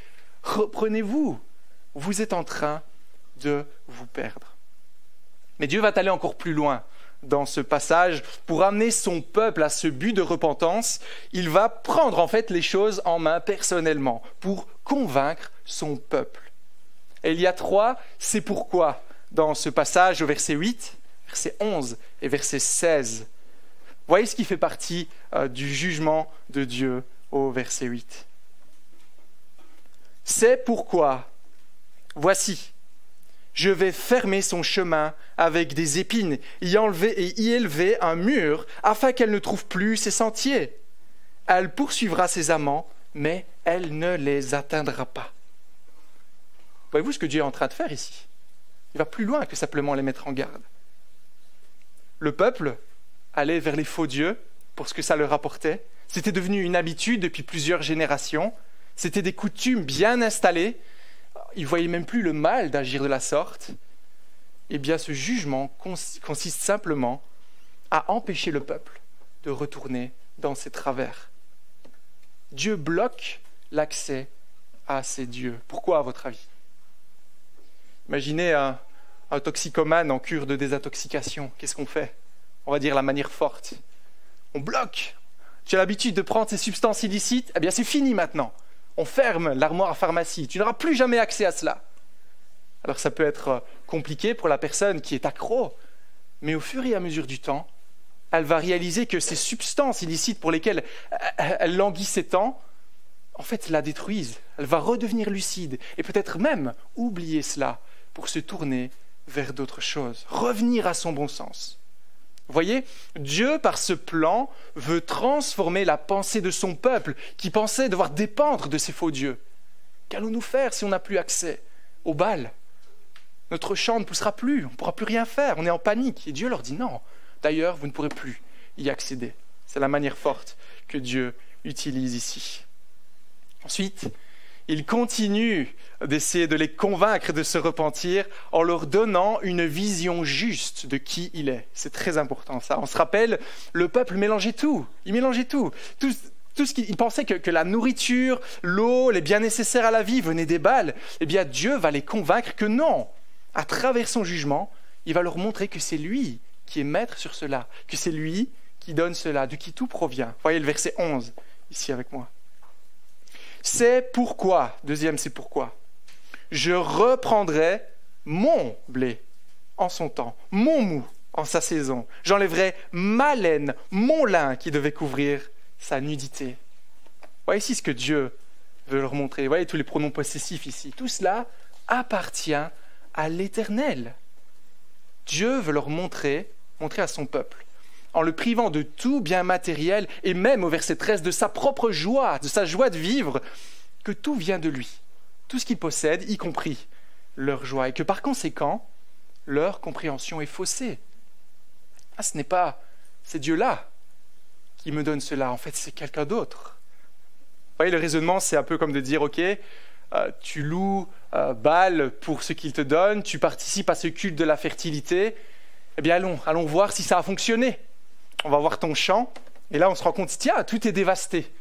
reprenez-vous, vous êtes en train de vous perdre. Mais Dieu va aller encore plus loin dans ce passage. Pour amener son peuple à ce but de repentance, il va prendre en fait les choses en main personnellement pour convaincre son peuple. Et il y a 3 c'est pourquoi dans ce passage au verset 8, verset 11 et verset 16. Voyez ce qui fait partie du jugement de Dieu au verset 8. C'est pourquoi, voici, je vais fermer son chemin avec des épines, y élever un mur, afin qu'elle ne trouve plus ses sentiers. Elle poursuivra ses amants, mais elle ne les atteindra pas. Voyez-vous ce que Dieu est en train de faire ici? Il va plus loin que simplement les mettre en garde. Le peuple allait vers les faux dieux pour ce que ça leur apportait. C'était devenu une habitude depuis plusieurs générations. C'était des coutumes bien installées. Ils ne voyaient même plus le mal d'agir de la sorte. Eh bien, ce jugement consiste simplement à empêcher le peuple de retourner dans ses travers. Dieu bloque l'accès à ces dieux. Pourquoi, à votre avis? Imaginez un toxicomane en cure de désintoxication. Qu'est-ce qu'on fait? On va dire la manière forte. On bloque Tu as l'habitude de prendre ces substances illicites, eh bien c'est fini maintenant. On ferme l'armoire à pharmacie. Tu n'auras plus jamais accès à cela. Alors ça peut être compliqué pour la personne qui est accro, mais au fur et à mesure du temps, elle va réaliser que ces substances illicites pour lesquelles elle languissait tant, en fait, la détruisent. Elle va redevenir lucide et peut-être même oublier cela pour se tourner vers d'autres choses, revenir à son bon sens. Vous voyez, Dieu, par ce plan, veut transformer la pensée de son peuple qui pensait devoir dépendre de ces faux dieux. Qu'allons-nous faire si on n'a plus accès au Baal ? Notre champ ne poussera plus, on ne pourra plus rien faire, on est en panique. Et Dieu leur dit non. D'ailleurs, vous ne pourrez plus y accéder. C'est la manière forte que Dieu utilise ici. Ensuite, il continue d'essayer de les convaincre de se repentir en leur donnant une vision juste de qui il est. C'est très important ça. On se rappelle, le peuple mélangeait tout. Il mélangeait tout. Tout ce qu'il pensait que la nourriture, l'eau, les biens nécessaires à la vie venaient des Baals. Eh bien, Dieu va les convaincre que non. À travers son jugement, il va leur montrer que c'est lui qui est maître sur cela, que c'est lui qui donne cela, de qui tout provient. Voyez le verset 11, ici avec moi. C'est pourquoi, deuxième c'est pourquoi, je reprendrai mon blé en son temps, mon mou en sa saison. J'enlèverai ma laine, mon lin qui devait couvrir sa nudité. Voyez ici ce que Dieu veut leur montrer. Vous voyez tous les pronoms possessifs ici. Tout cela appartient à l'Éternel. Dieu veut leur montrer à son peuple, en le privant de tout bien matériel, et même au verset 13, de sa propre joie, de sa joie de vivre, que tout vient de lui. Tout ce qu'ils possèdent, y compris leur joie, et que par conséquent, leur compréhension est faussée. Ah, ce n'est pas ces dieux-là qui me donnent cela, en fait, c'est quelqu'un d'autre. Vous voyez, le raisonnement, c'est un peu comme de dire, ok, tu loues Baal pour ce qu'il te donne, tu participes à ce culte de la fertilité, eh bien allons voir si ça a fonctionné. On va voir ton champ, et là on se rend compte, tiens, tout est dévasté,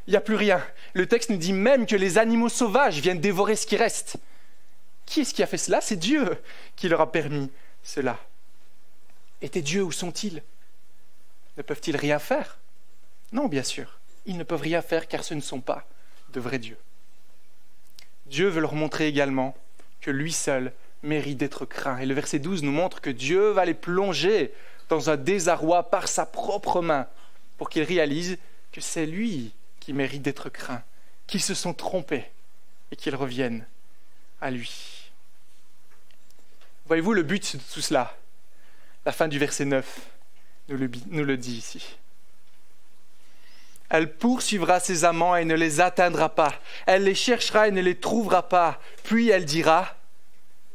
il n'y a plus rien. Le texte nous dit même que les animaux sauvages viennent dévorer ce qui reste. Qui est-ce qui a fait cela ? C'est Dieu qui leur a permis cela. Et tes dieux, où sont-ils ? Ne peuvent-ils rien faire ? Non, bien sûr, ils ne peuvent rien faire car ce ne sont pas de vrais dieux. Dieu veut leur montrer également que lui seul mérite d'être craint. Et le verset 12 nous montre que Dieu va les plonger dans un désarroi par sa propre main pour qu'ils réalisent que c'est lui qui mérite d'être craint, qu'ils se sont trompés et qu'ils reviennent à lui. Voyez-vous le but de tout cela ? La fin du verset 9 nous le dit ici. Elle poursuivra ses amants et ne les atteindra pas. Elle les cherchera et ne les trouvera pas. Puis elle dira,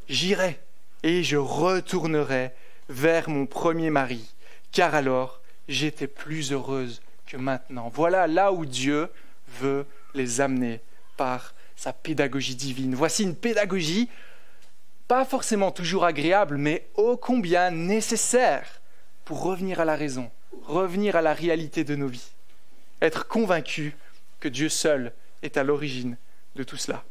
j'irai et je retournerai vers mon premier mari, car alors j'étais plus heureuse que maintenant. Voilà là où Dieu veut les amener par sa pédagogie divine. Voici une pédagogie pas forcément toujours agréable, mais ô combien nécessaire pour revenir à la raison, revenir à la réalité de nos vies. Être convaincu que Dieu seul est à l'origine de tout cela.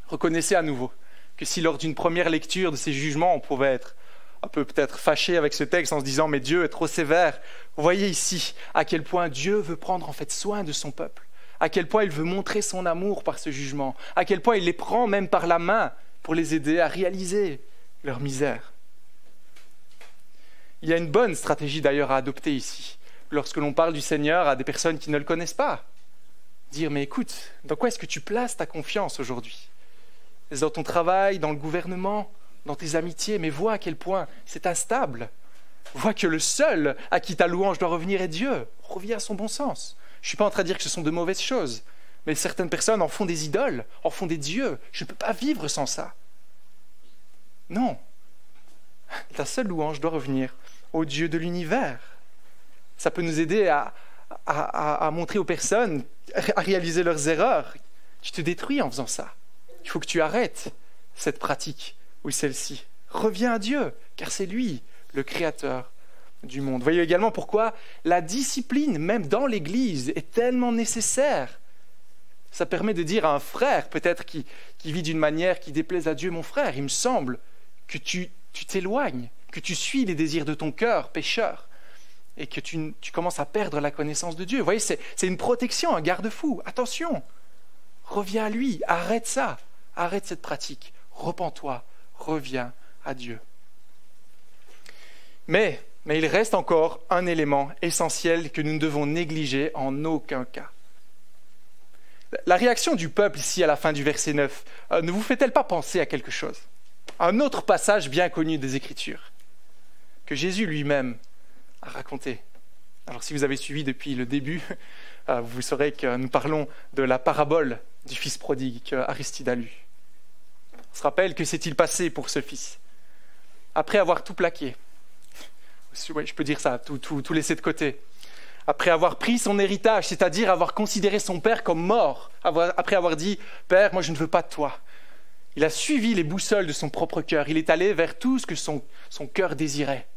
Reconnaissez à nouveau que si lors d'une première lecture de ces jugements, on pouvait être un peu peut-être fâché avec ce texte en se disant « mais Dieu est trop sévère », vous voyez ici à quel point Dieu veut prendre en fait soin de son peuple, à quel point il veut montrer son amour par ce jugement, à quel point il les prend même par la main pour les aider à réaliser leur misère. Il y a une bonne stratégie d'ailleurs à adopter ici, lorsque l'on parle du Seigneur à des personnes qui ne le connaissent pas. Dire, mais écoute, dans quoi est-ce que tu places ta confiance aujourd'hui ? Est-ce dans ton travail, dans le gouvernement, dans tes amitiés ? Mais vois à quel point c'est instable. Vois que le seul à qui ta louange doit revenir est Dieu. Reviens à son bon sens. Je ne suis pas en train de dire que ce sont de mauvaises choses, mais certaines personnes en font des idoles, en font des dieux. Je ne peux pas vivre sans ça. Non. Ta seule louange doit revenir au Dieu de l'univers. Ça peut nous aider à montrer aux personnes, à réaliser leurs erreurs. Tu te détruis en faisant ça. Il faut que tu arrêtes cette pratique ou celle-ci. Reviens à Dieu, car c'est lui, le créateur du monde. Voyez également pourquoi la discipline, même dans l'Église, est tellement nécessaire. Ça permet de dire à un frère, peut-être qui vit d'une manière qui déplaise à Dieu, mon frère, il me semble que tu t'éloignes, que tu suis les désirs de ton cœur, pécheur. et que tu commences à perdre la connaissance de Dieu. Vous voyez, c'est une protection, un garde-fou. Attention, reviens à lui, arrête ça, arrête cette pratique, repens-toi, reviens à Dieu. Mais il reste encore un élément essentiel que nous ne devons négliger en aucun cas. La réaction du peuple ici à la fin du verset 9 ne vous fait-elle pas penser à quelque chose? Un autre passage bien connu des Écritures, que Jésus lui-même a raconté. Alors si vous avez suivi depuis le début, vous saurez que nous parlons de la parabole du fils prodigue qu'Aristide a lu. On se rappelle que s'est-il passé pour ce fils? Après avoir tout plaqué, oui, je peux dire ça, tout laissé de côté, après avoir pris son héritage, c'est-à-dire avoir considéré son père comme mort, après avoir dit « Père, moi je ne veux pas de toi », il a suivi les boussoles de son propre cœur, il est allé vers tout ce que son cœur désirait,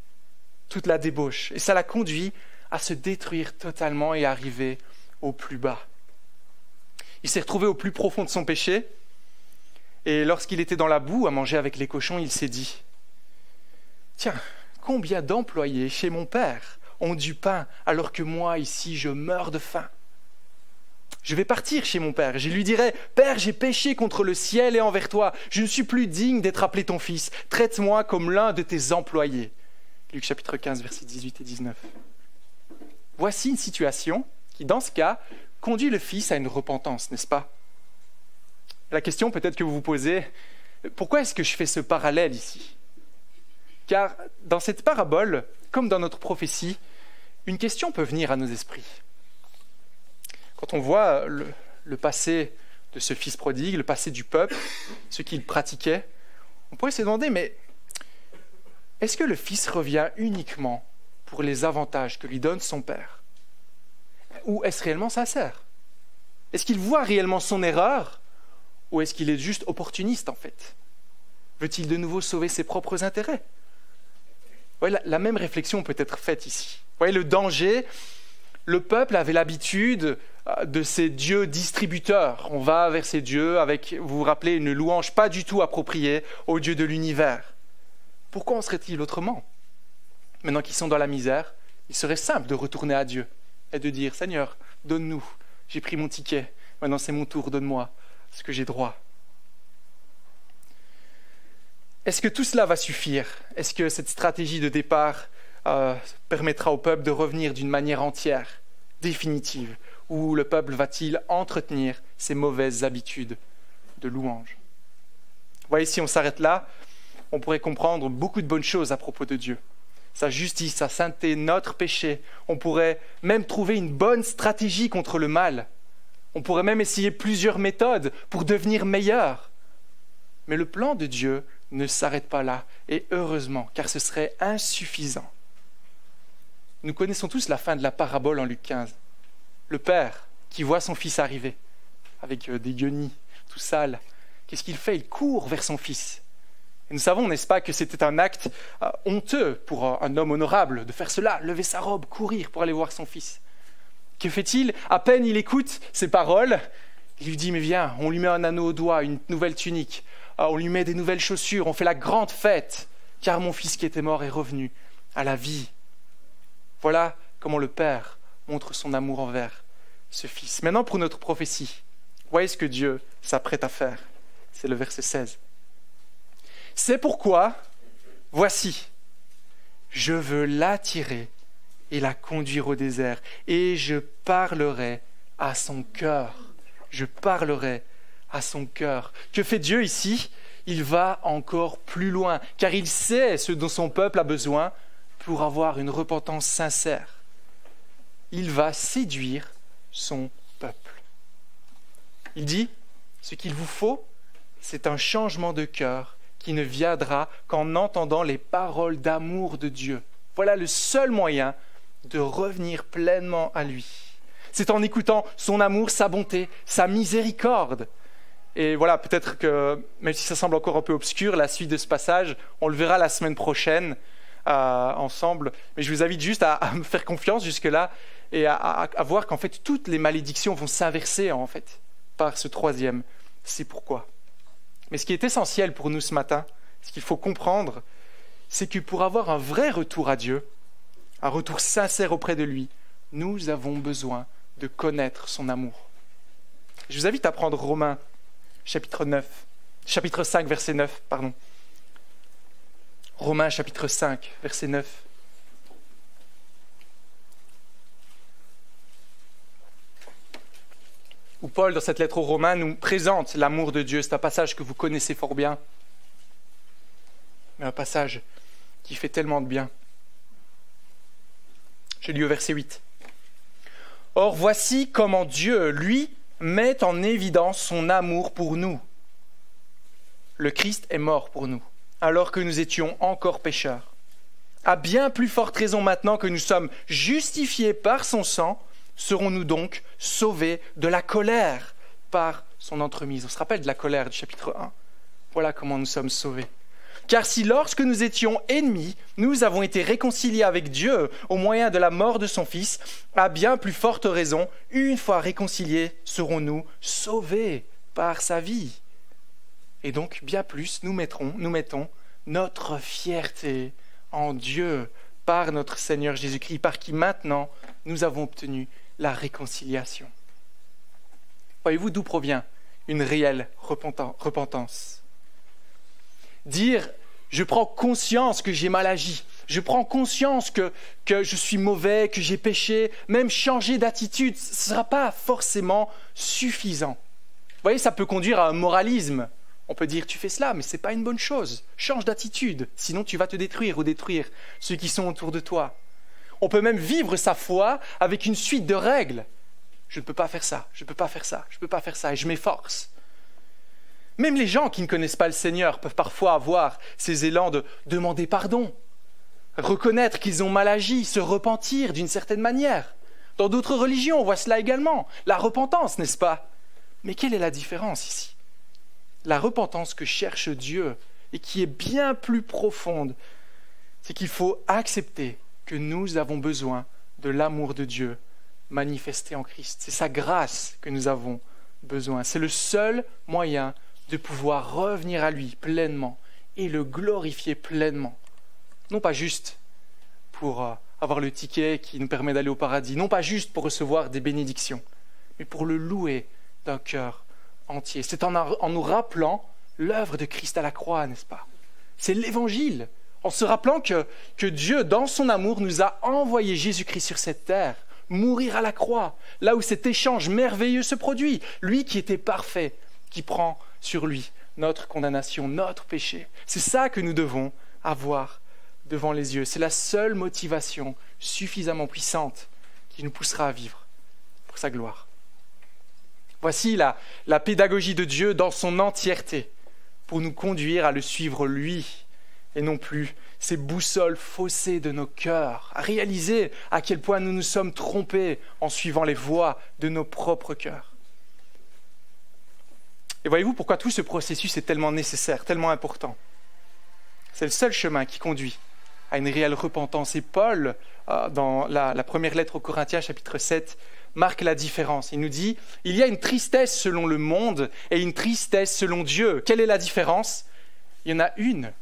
toute la débauche, et ça l'a conduit à se détruire totalement et à arriver au plus bas. Il s'est retrouvé au plus profond de son péché, et lorsqu'il était dans la boue à manger avec les cochons, il s'est dit « Tiens, combien d'employés chez mon père ont du pain alors que moi ici je meurs de faim. Je vais partir chez mon père, je lui dirai « Père, j'ai péché contre le ciel et envers toi, je ne suis plus digne d'être appelé ton fils, traite-moi comme l'un de tes employés. » Luc chapitre 15, versets 18 et 19. Voici une situation qui, dans ce cas, conduit le fils à une repentance, n'est-ce pas? La question peut-être que vous vous posez, pourquoi est-ce que je fais ce parallèle ici? Car dans cette parabole, comme dans notre prophétie, une question peut venir à nos esprits. Quand on voit le passé de ce fils prodigue, le passé du peuple, ce qu'il pratiquait, on pourrait se demander, mais est-ce que le fils revient uniquement pour les avantages que lui donne son père? Ou est-ce réellement sincère? Est-ce qu'il voit réellement son erreur? Ou est-ce qu'il est juste opportuniste en fait? Veut-il de nouveau sauver ses propres intérêts? Ouais, la même réflexion peut être faite ici. Vous voyez le danger, le peuple avait l'habitude de ces dieux distributeurs. On va vers ces dieux avec, vous vous rappelez, une louange pas du tout appropriée au Dieu de l'univers. Pourquoi en serait-il autrement? Maintenant qu'ils sont dans la misère, il serait simple de retourner à Dieu et de dire « Seigneur, donne-nous, j'ai pris mon ticket, maintenant c'est mon tour, donne-moi ce que j'ai droit. » Est-ce que tout cela va suffire? Est-ce que cette stratégie de départ permettra au peuple de revenir d'une manière entière, définitive, ou le peuple va-t-il entretenir ses mauvaises habitudes de louange? Vous voyez, si on s'arrête là, on pourrait comprendre beaucoup de bonnes choses à propos de Dieu. Sa justice, sa sainteté, notre péché. On pourrait même trouver une bonne stratégie contre le mal. On pourrait même essayer plusieurs méthodes pour devenir meilleur. Mais le plan de Dieu ne s'arrête pas là, et heureusement, car ce serait insuffisant. Nous connaissons tous la fin de la parabole en Luc 15. Le père qui voit son fils arriver, avec des guenilles, tout sale, qu'est-ce qu'il fait? Il court vers son fils. Et nous savons, n'est-ce pas, que c'était un acte honteux pour un homme honorable de faire cela, lever sa robe, courir pour aller voir son fils. Que fait-il? À peine il écoute ces paroles, il lui dit « Mais viens, on lui met un anneau au doigt, une nouvelle tunique, on lui met des nouvelles chaussures, on fait la grande fête, car mon fils qui était mort est revenu à la vie. » Voilà comment le Père montre son amour envers ce fils. Maintenant, pour notre prophétie, voyez ce que Dieu s'apprête à faire. C'est le verset 16. « C'est pourquoi, voici, je veux l'attirer et la conduire au désert, et je parlerai à son cœur. » Je parlerai à son cœur. Que fait Dieu ici? Il va encore plus loin, car il sait ce dont son peuple a besoin pour avoir une repentance sincère. Il va séduire son peuple. Il dit, ce qu'il vous faut, c'est un changement de cœur qui ne viendra qu'en entendant les paroles d'amour de Dieu. Voilà le seul moyen de revenir pleinement à lui. C'est en écoutant son amour, sa bonté, sa miséricorde. Et voilà, peut-être que, même si ça semble encore un peu obscur, la suite de ce passage, on le verra la semaine prochaine ensemble. Mais je vous invite juste à me faire confiance jusque-là et à voir qu'en fait, toutes les malédictions vont s'inverser en fait par ce troisième. C'est pourquoi. Mais ce qui est essentiel pour nous ce matin, ce qu'il faut comprendre, c'est que pour avoir un vrai retour à Dieu, un retour sincère auprès de lui, nous avons besoin de connaître son amour. Je vous invite à prendre Romains chapitre 5, verset 9. Romains chapitre 5, verset 9. Où Paul, dans cette lettre aux Romains, nous présente l'amour de Dieu. C'est un passage que vous connaissez fort bien, mais un passage qui fait tellement de bien. Je lis au verset 8. « Or, voici comment Dieu, lui, met en évidence son amour pour nous. Le Christ est mort pour nous, alors que nous étions encore pécheurs. À bien plus forte raison maintenant que nous sommes justifiés par son sang, serons-nous donc sauvés de la colère par son entremise. » On se rappelle de la colère du chapitre 1. Voilà comment nous sommes sauvés. « Car si lorsque nous étions ennemis, nous avons été réconciliés avec Dieu au moyen de la mort de son Fils, à bien plus forte raison, une fois réconciliés, serons-nous sauvés par sa vie. Et donc, bien plus, nous mettons notre fierté en Dieu par notre Seigneur Jésus-Christ, par qui maintenant nous avons obtenu la réconciliation. » Voyez-vous d'où provient une réelle repentance? Dire « je prends conscience que j'ai mal agi, je prends conscience que je suis mauvais, que j'ai péché », même changer d'attitude, ce ne sera pas forcément suffisant. Vous voyez, ça peut conduire à un moralisme. On peut dire « tu fais cela, mais ce n'est pas une bonne chose, change d'attitude, sinon tu vas te détruire ou détruire ceux qui sont autour de toi ». On peut même vivre sa foi avec une suite de règles. Je ne peux pas faire ça, je ne peux pas faire ça, je ne peux pas faire ça, et je m'efforce. Même les gens qui ne connaissent pas le Seigneur peuvent parfois avoir ces élans de demander pardon, reconnaître qu'ils ont mal agi, se repentir d'une certaine manière. Dans d'autres religions, on voit cela également. La repentance, n'est-ce pas? Mais quelle est la différence ici? La repentance que cherche Dieu et qui est bien plus profonde, c'est qu'il faut accepter que nous avons besoin de l'amour de Dieu manifesté en Christ. C'est sa grâce que nous avons besoin. C'est le seul moyen de pouvoir revenir à lui pleinement et le glorifier pleinement. Non pas juste pour avoir le ticket qui nous permet d'aller au paradis, non pas juste pour recevoir des bénédictions, mais pour le louer d'un cœur entier. C'est en nous rappelant l'œuvre de Christ à la croix, n'est-ce pas? C'est l'Évangile. En se rappelant que Dieu, dans son amour, nous a envoyé Jésus-Christ sur cette terre, mourir à la croix, là où cet échange merveilleux se produit. Lui qui était parfait, qui prend sur lui notre condamnation, notre péché. C'est ça que nous devons avoir devant les yeux. C'est la seule motivation suffisamment puissante qui nous poussera à vivre pour sa gloire. Voici la pédagogie de Dieu dans son entièreté pour nous conduire à le suivre lui et non plus ces boussoles faussées de nos cœurs, à réaliser à quel point nous nous sommes trompés en suivant les voies de nos propres cœurs. Et voyez-vous pourquoi tout ce processus est tellement nécessaire, tellement important. C'est le seul chemin qui conduit à une réelle repentance. Et Paul, dans la première lettre aux Corinthiens, chapitre 7, marque la différence. Il nous dit, il y a une tristesse selon le monde et une tristesse selon Dieu. Quelle est la différence? Il y en a une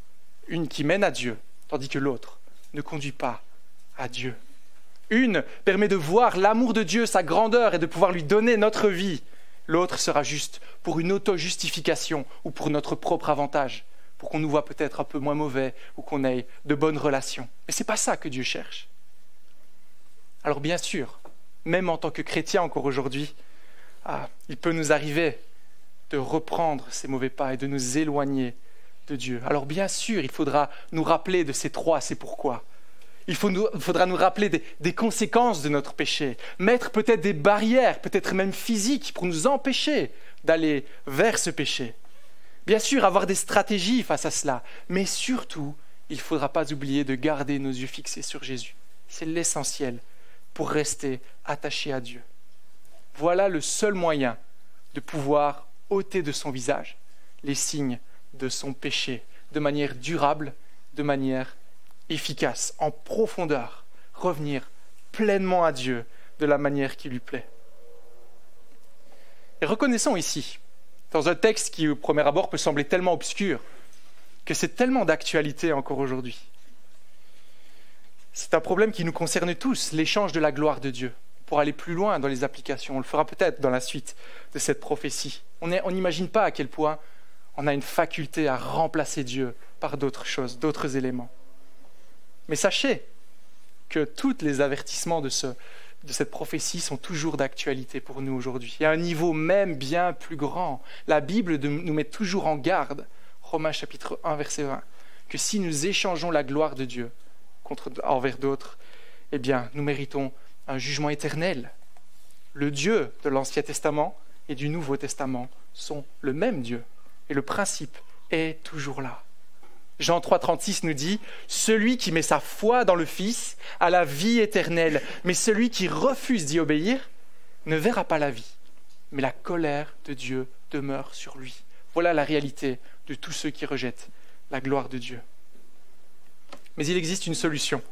qui mène à Dieu, tandis que l'autre ne conduit pas à Dieu. Une permet de voir l'amour de Dieu, sa grandeur et de pouvoir lui donner notre vie. L'autre sera juste pour une auto-justification ou pour notre propre avantage, pour qu'on nous voit peut-être un peu moins mauvais ou qu'on ait de bonnes relations. Mais ce n'est pas ça que Dieu cherche. Alors bien sûr, même en tant que chrétien encore aujourd'hui, il peut nous arriver de reprendre ces mauvais pas et de nous éloigner de Dieu. Alors bien sûr, il faudra nous rappeler de ces trois, c'est pourquoi. Il faudra nous rappeler des conséquences de notre péché, mettre peut-être des barrières, peut-être même physiques, pour nous empêcher d'aller vers ce péché. Bien sûr, avoir des stratégies face à cela, mais surtout, il ne faudra pas oublier de garder nos yeux fixés sur Jésus. C'est l'essentiel pour rester attaché à Dieu. Voilà le seul moyen de pouvoir ôter de son visage les signes de son péché, de manière durable, de manière efficace, en profondeur, revenir pleinement à Dieu de la manière qui lui plaît. Et reconnaissons ici, dans un texte qui au premier abord peut sembler tellement obscur, que c'est tellement d'actualité encore aujourd'hui. C'est un problème qui nous concerne tous, l'échange de la gloire de Dieu. Pour aller plus loin dans les applications, on le fera peut-être dans la suite de cette prophétie. On n'imagine pas à quel point on a une faculté à remplacer Dieu par d'autres choses, d'autres éléments. Mais sachez que tous les avertissements de cette prophétie sont toujours d'actualité pour nous aujourd'hui. Il y a un niveau même bien plus grand. La Bible nous met toujours en garde, Romains chapitre 1, verset 1, que si nous échangeons la gloire de Dieu envers d'autres, eh bien, nous méritons un jugement éternel. Le Dieu de l'Ancien Testament et du Nouveau Testament sont le même Dieu. Et le principe est toujours là. Jean 3,36 nous dit « Celui qui met sa foi dans le Fils a la vie éternelle, mais celui qui refuse d'y obéir ne verra pas la vie, mais la colère de Dieu demeure sur lui. » Voilà la réalité de tous ceux qui rejettent la gloire de Dieu. Mais il existe une solution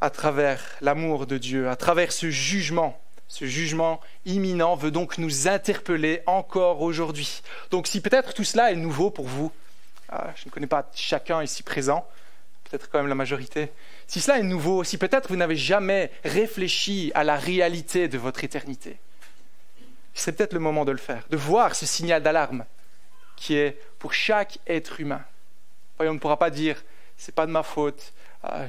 à travers l'amour de Dieu, à travers ce jugement. Ce jugement imminent veut donc nous interpeller encore aujourd'hui. Donc si peut-être tout cela est nouveau pour vous, je ne connais pas chacun ici présent, peut-être quand même la majorité, si cela est nouveau, si peut-être vous n'avez jamais réfléchi à la réalité de votre éternité, c'est peut-être le moment de le faire, de voir ce signal d'alarme qui est pour chaque être humain. On ne pourra pas dire « c'est pas de ma faute,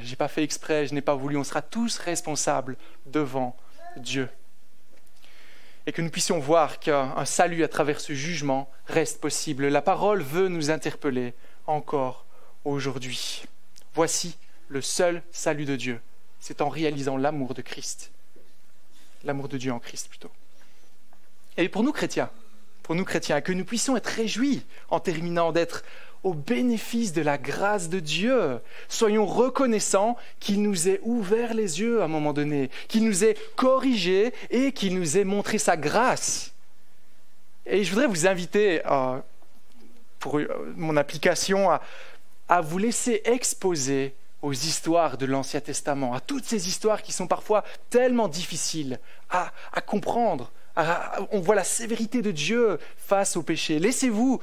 j'ai pas fait exprès, je n'ai pas voulu », on sera tous responsables devant Dieu. Et que nous puissions voir qu'un salut à travers ce jugement reste possible. La parole veut nous interpeller encore aujourd'hui. Voici le seul salut de Dieu. C'est en réalisant l'amour de Christ. L'amour de Dieu en Christ plutôt. Et pour nous chrétiens, que nous puissions être réjouis en terminant d'être au bénéfice de la grâce de Dieu. Soyons reconnaissants qu'il nous ait ouvert les yeux à un moment donné, qu'il nous ait corrigés et qu'il nous ait montré sa grâce. Et je voudrais vous inviter, pour mon application, à vous laisser exposer aux histoires de l'Ancien Testament, à toutes ces histoires qui sont parfois tellement difficiles à comprendre. On voit la sévérité de Dieu face au péché. Laissez-vous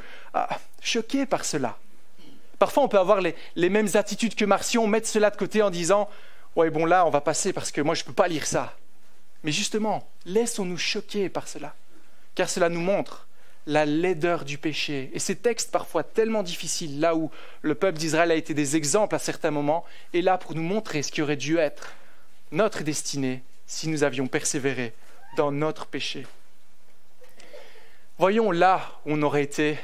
choquer par cela. Parfois, on peut avoir les mêmes attitudes que Marcion, mettre cela de côté en disant « Ouais, bon là, on va passer parce que moi, je ne peux pas lire ça. » Mais justement, laissons-nous choquer par cela, car cela nous montre la laideur du péché. Et ces textes parfois tellement difficiles, là où le peuple d'Israël a été des exemples à certains moments, est là pour nous montrer ce qui aurait dû être notre destinée si nous avions persévéré dans notre péché. Voyons là où on aurait été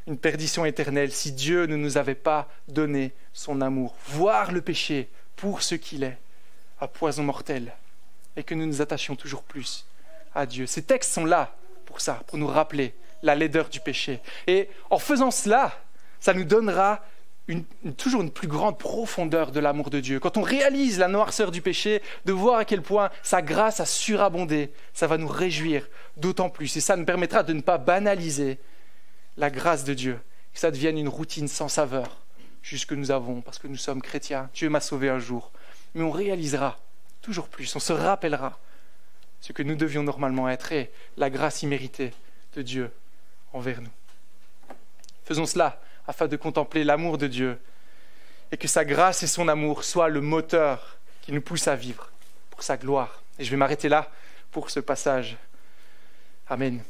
une perdition éternelle si Dieu ne nous avait pas donné son amour. Voir le péché pour ce qu'il est, un poison mortel, et que nous nous attachions toujours plus à Dieu. Ces textes sont là pour ça, pour nous rappeler la laideur du péché. Et en faisant cela, ça nous donnera toujours une plus grande profondeur de l'amour de Dieu. Quand on réalise la noirceur du péché, de voir à quel point sa grâce a surabondé, ça va nous réjouir d'autant plus. Et ça nous permettra de ne pas banaliser la grâce de Dieu, que ça devienne une routine sans saveur, juste que nous avons, parce que nous sommes chrétiens. Dieu m'a sauvé un jour. Mais on réalisera toujours plus, on se rappellera ce que nous devions normalement être et la grâce imméritée de Dieu envers nous. Faisons cela afin de contempler l'amour de Dieu et que sa grâce et son amour soient le moteur qui nous pousse à vivre pour sa gloire. Et je vais m'arrêter là pour ce passage. Amen.